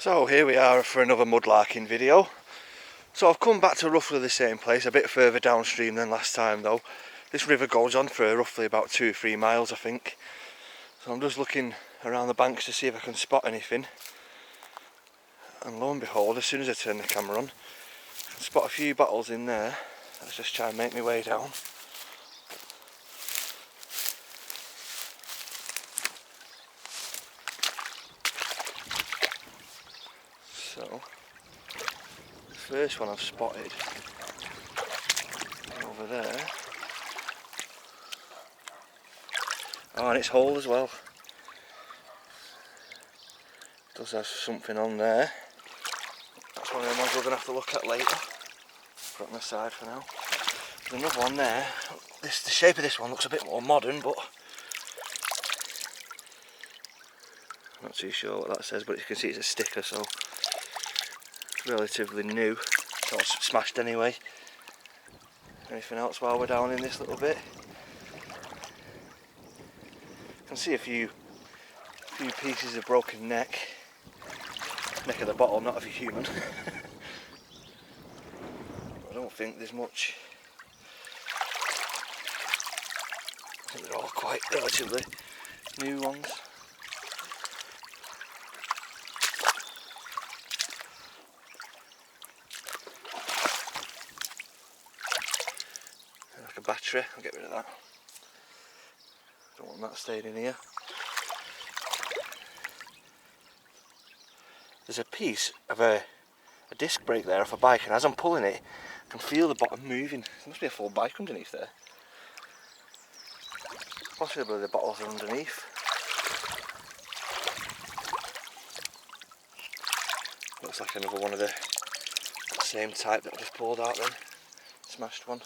So here we are for another mudlarking video. So I've come back to roughly the same place, a bit further downstream than last time though. This river goes on for roughly about 2 or 3 miles I think. So I'm just looking around the banks to see if I can spot anything. And lo and behold, as soon as I turn the camera on, I can spot a few bottles in there. Let's just try and make my way down. So, the first one I've spotted over there. Oh, and it's whole as well. Does have something on there. That's one of the ones we're going to have to look at later. Put it on the side for now. There's another one there. The shape of this one looks a bit more modern, but I'm not too sure what that says, but you can see it's a sticker, so it's relatively new. So it's smashed anyway. Anything else while we're down in this little bit? You can see a few pieces of broken neck of the bottle, not of a human. I don't think there's much. I think they're all quite relatively new ones. Like a battery, I'll get rid of that. Don't want that staying in here. There's a piece of a disc brake there off a bike, and as I'm pulling it, I can feel the bottom moving. There must be a full bike underneath there. Possibly the bottles are underneath. Looks like another one of the same type that I just pulled out then. Smashed one.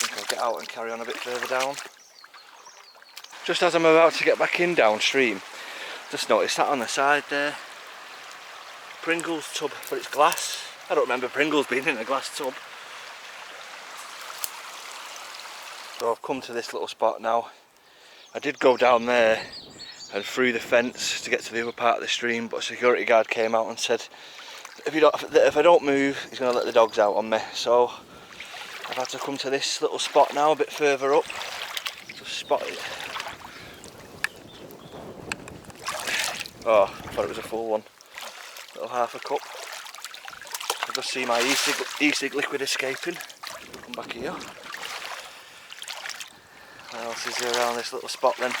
I think I'll get out and carry on a bit further down. Just as I'm about to get back in downstream, just noticed that on the side there. Pringles tub, but it's glass. I don't remember Pringles being in a glass tub. So I've come to this little spot now. I did go down there and through the fence to get to the other part of the stream, but a security guard came out and said if I don't move, he's going to let the dogs out on me. So I've had to come to this little spot now, a bit further up. Just spotted. Oh, I thought it was a full one. Little half a cup. I just see my e-cig liquid escaping. Come back here. What else is there around this little spot then?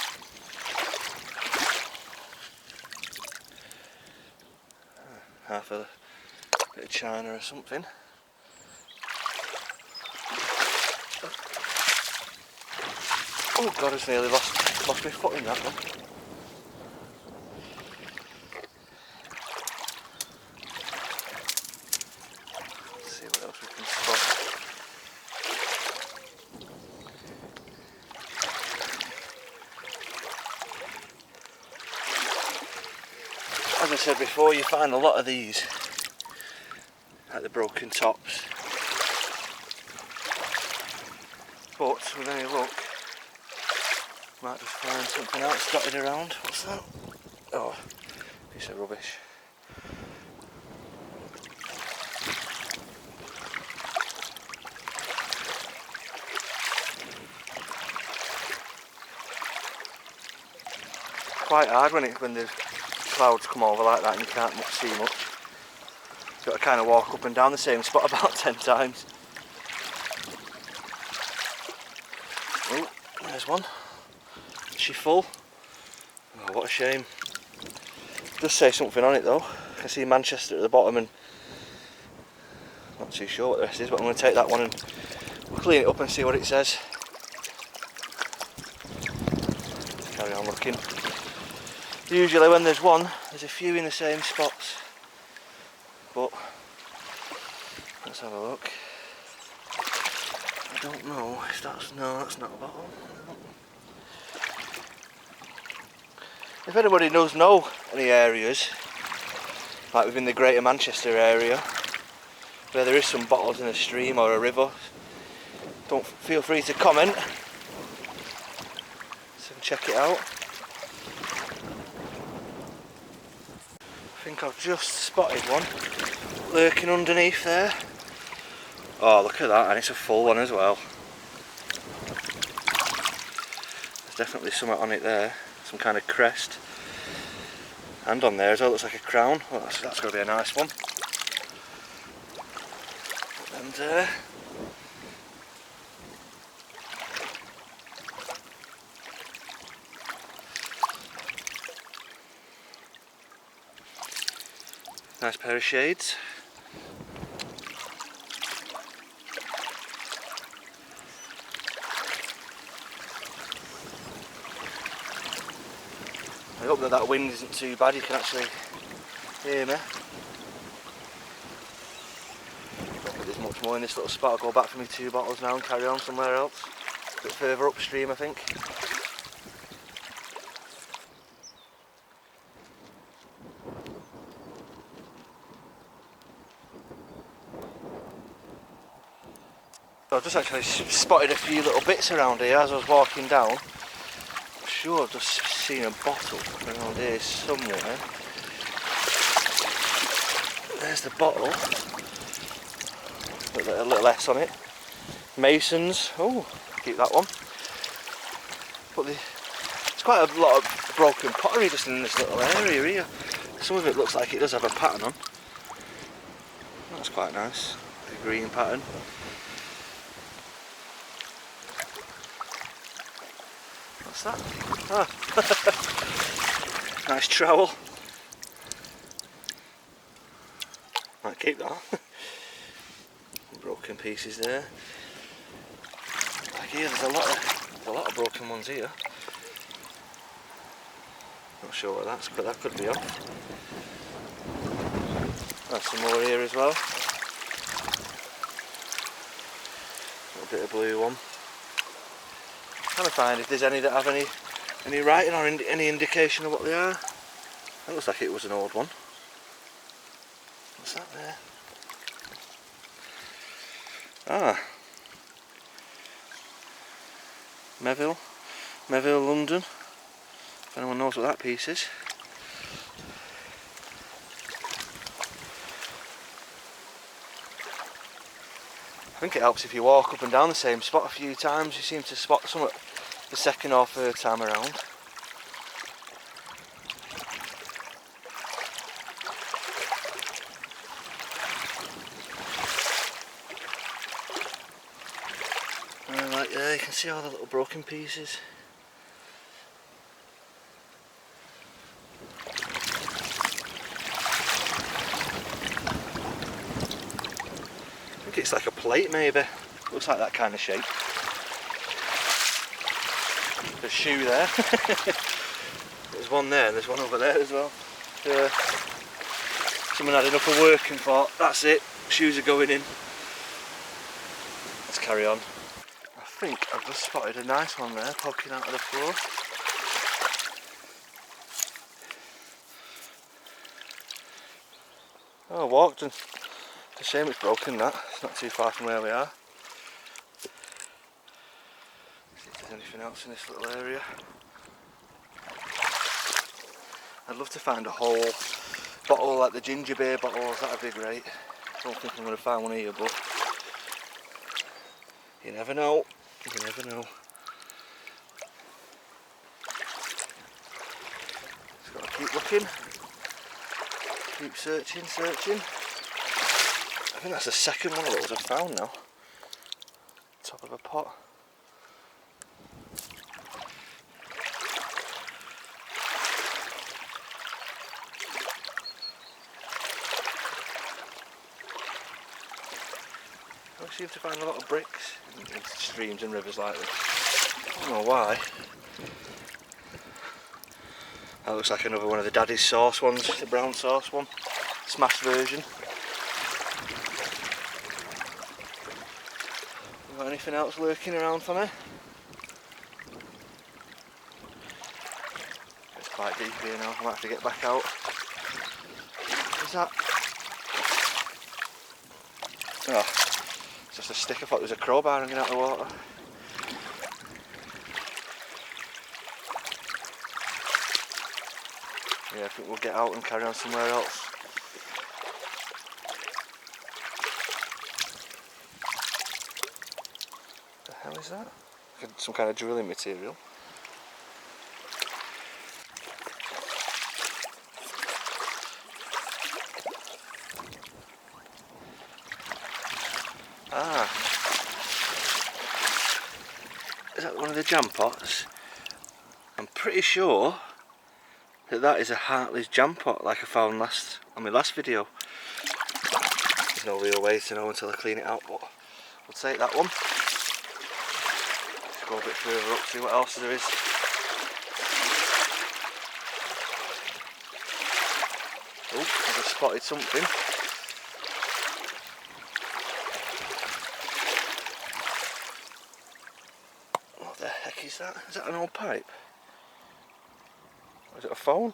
Half a bit of china or something. Oh god, I just nearly lost my foot in that one. As I said before, you find a lot of these at the broken tops, but with any luck might just find something else dotted around. What's that? Oh, piece of rubbish. Quite hard when the clouds come over like that and you can't see much. You've got to kind of walk up and down the same spot about 10 times. Oh, there's one. Is she full? Oh, what a shame. It does say something on it though. I can see Manchester at the bottom and not too sure what the rest is, but I'm going to take that one and clean it up and see what it says. Carry on looking. Usually when there's one, there's a few in the same spots, but let's have a look. I don't know if that's not a bottle. If anybody does know any areas, like within the Greater Manchester area, where there is some bottles in a stream or a river, don't feel free to comment so I can check it out. think I've just spotted one lurking underneath there. Oh, look at that, and it's a full one as well. There's definitely something on it there, some kind of crest. And on there as well, looks like a crown. Well, that's going to be a nice one. And nice pair of shades. I hope that wind isn't too bad, you can actually hear me. Don't think there's much more in this little spot. I'll go back for my 2 bottles now and carry on somewhere else. A bit further upstream, I think. I've just actually spotted a few little bits around here as I was walking down. I'm sure I've just seen a bottle around here somewhere. There's the bottle. A little S on it. Masons. Oh, keep that one. But there's quite a lot of broken pottery just in this little area here. Some of it looks like it does have a pattern on. That's quite nice. A green pattern. What's that? Ah. Nice trowel. Might keep that. Broken pieces there. Like here, there's a lot of broken ones here. Not sure what that's, but that could be off. That's some more here as well. A little bit of blue one. Trying to find if there's any that have any writing or any indication of what they are. That looks like it was an old one. What's that there? Ah, Melville, London. If anyone knows what that piece is. I think it helps if you walk up and down the same spot a few times. You seem to spot some the second or third time around. And like there, you can see all the little broken pieces. I think it's like a plate maybe. Looks like that kind of shape. The shoe there. There's one there and there's one over there as well. Someone had enough of work and thought, that's it, shoes are going in. Let's carry on. I think I've just spotted a nice one there poking out of the floor. Oh, I walked and it's a shame it's broken that. It's not too far from where we are. See if there's anything else in this little area. I'd love to find a whole bottle like the ginger beer bottles, that'd be great. I don't think I'm going to find one here, but you never know. You never know. Just got to keep looking. Keep searching. I think that's the second one of those I've found now. Top of a pot. I seem to find a lot of bricks in streams and rivers like this. I don't know why. That looks like another one of the Daddy's sauce ones, the brown sauce one. Smashed version. Got anything else lurking around for me? It's quite deep here now, I might have to get back out. What's that? Oh, it's just a stick. I thought it was a crowbar hanging out of the water. Yeah, I think we'll get out and carry on somewhere else. The hell is that? Some kind of drilling material. Ah, is that one of the jam pots? I'm pretty sure that is a Hartley's jam pot, like I found on my last video. There's no real way to know until I clean it out, but we'll take that one. Let's go a bit further up, see what else there is. Oh, I just spotted something. What the heck is that? Is that an old pipe? Or is it a phone?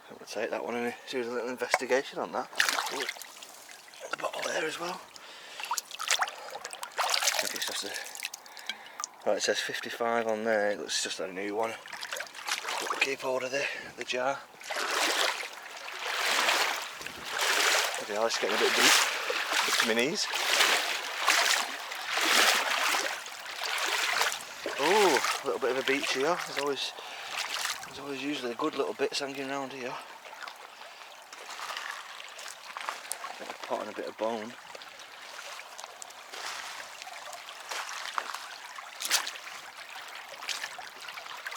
I'm going to take that one and do a little investigation on that. Oh, the bottle there as well. I think it's just a... Right, it says 55 on there, it looks just a new one. But we'll keep hold of the jar. Bloody hell, it's getting a bit deep. Up to my knees. Oh, a little bit of a beach here. There's always usually a good little bits hanging around here. A bit of pot and a bit of bone.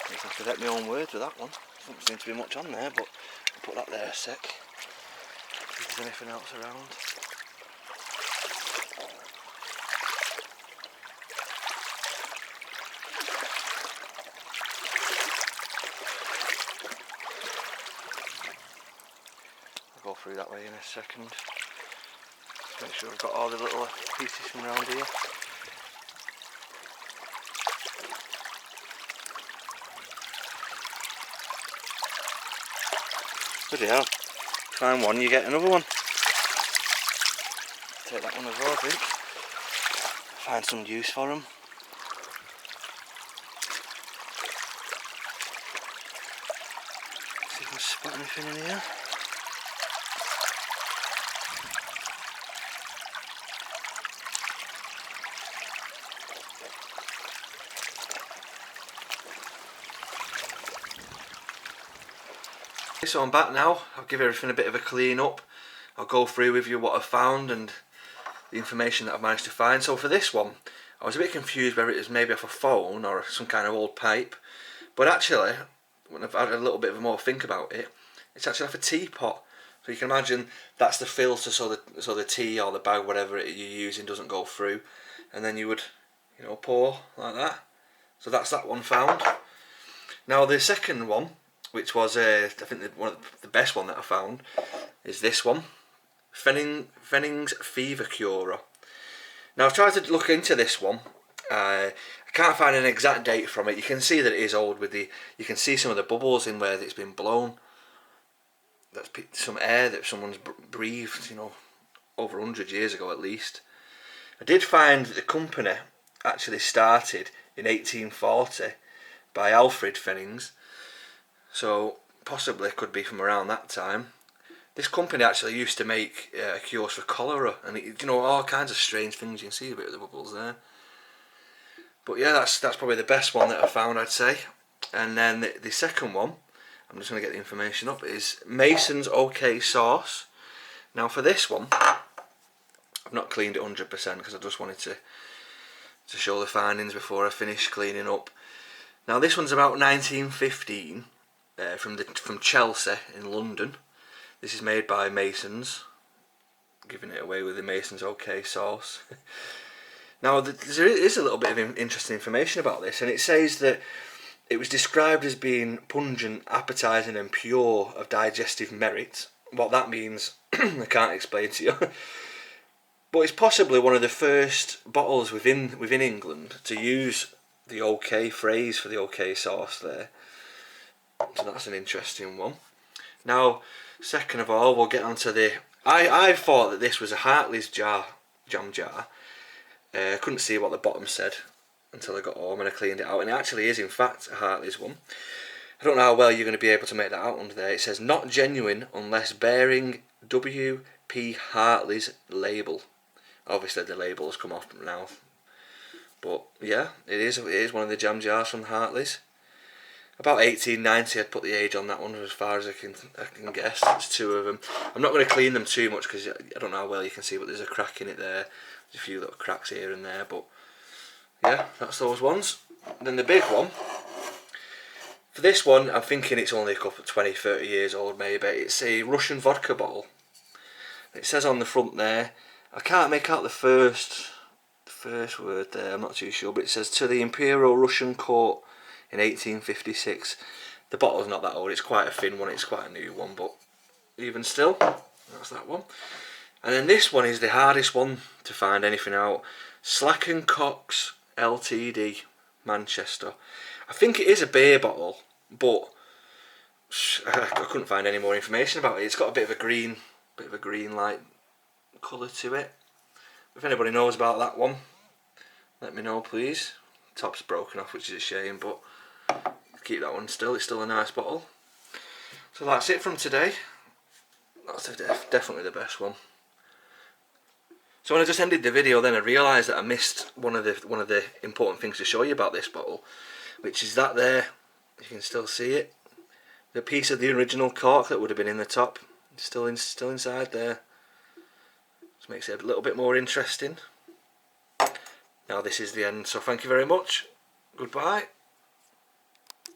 I have to get my own words with that one. Doesn't seem to be much on there, but I'll put that there a sec. See if there's anything else around. I'll go through that way in a second. Just make sure I've got all the little pieces from around here. Bloody hell. Find one, you get another one. Take that one as well, I think. Find some use for them. See if I can spot anything in here. So I'm back now. I'll give everything a bit of a clean up. I'll go through with you what I've found and the information that I've managed to find. So for this one, I was a bit confused whether it was maybe off a phone or some kind of old pipe. But actually, when I've had a little bit of a more think about it, it's actually off a teapot. So you can imagine that's the filter so the tea or the bag, whatever you're using, doesn't go through. And then you would, pour like that. So that's that one found. Now the second one, which was I think one of the best one that I found, is this one, Fennings Fever Curer. Now I've tried to look into this one. I can't find an exact date from it. You can see that it is old you can see some of the bubbles in where it's been blown. That's some air that someone's breathed, over 100 years ago at least. I did find that the company actually started in 1840 by Alfred Fennings. So possibly could be from around that time. This company actually used to make cures for cholera and all kinds of strange things. You can see a bit of the bubbles there. But yeah, that's probably the best one that I found, I'd say. And then the second one, I'm just going to get the information up, is Mason's OK Sauce. Now for this one, I've not cleaned it 100% because I just wanted to show the findings before I finish cleaning up. Now this one's about 1915. From Chelsea in London. This is made by Masons, giving it away with the Masons OK Sauce. Now there is a little bit of interesting information about this, and it says that it was described as being pungent, appetising and pure of digestive merit. What that means I can't explain to you. But it's possibly one of the first bottles within England to use the OK phrase for the OK sauce there. So that's an interesting one. Now, second of all, we'll get onto the... I thought that this was a Hartley's jam jar. I couldn't see what the bottom said until I got home and I cleaned it out. And it actually is, in fact, a Hartley's one. I don't know how well you're going to be able to make that out under there. It says not genuine unless bearing W.P. Hartley's label. Obviously the label has come off now. But yeah, it is one of the jam jars from Hartley's. About 1890, I'd put the age on that one as far as I can guess. There's two of them. I'm not going to clean them too much because I don't know how well you can see, but there's a crack in it there. There's a few little cracks here and there, but yeah, that's those ones. And then the big one. For this one, I'm thinking it's only a couple, 20, 30 years old maybe. It's a Russian vodka bottle. It says on the front there, I can't make out the first word there, I'm not too sure, but it says to the Imperial Russian Court in 1856. The bottle's not that old, it's quite a thin one, it's quite a new one, but even still, that's that one. And then this one is the hardest one to find anything out. Slack & Cox Ltd, Manchester. I think it is a beer bottle, but I couldn't find any more information about it. It's got a bit of a green light colour to it. If anybody knows about that one, let me know please. Top's broken off, which is a shame, but keep that one still. It's still a nice bottle. So that's it from today. That's definitely the best one. So when I just ended the video, then I realised that I missed one of the important things to show you about this bottle, which is that there. You can still see it. The piece of the original cork that would have been in the top, still inside there. Just makes it a little bit more interesting. Now this is the end. So thank you very much. Goodbye.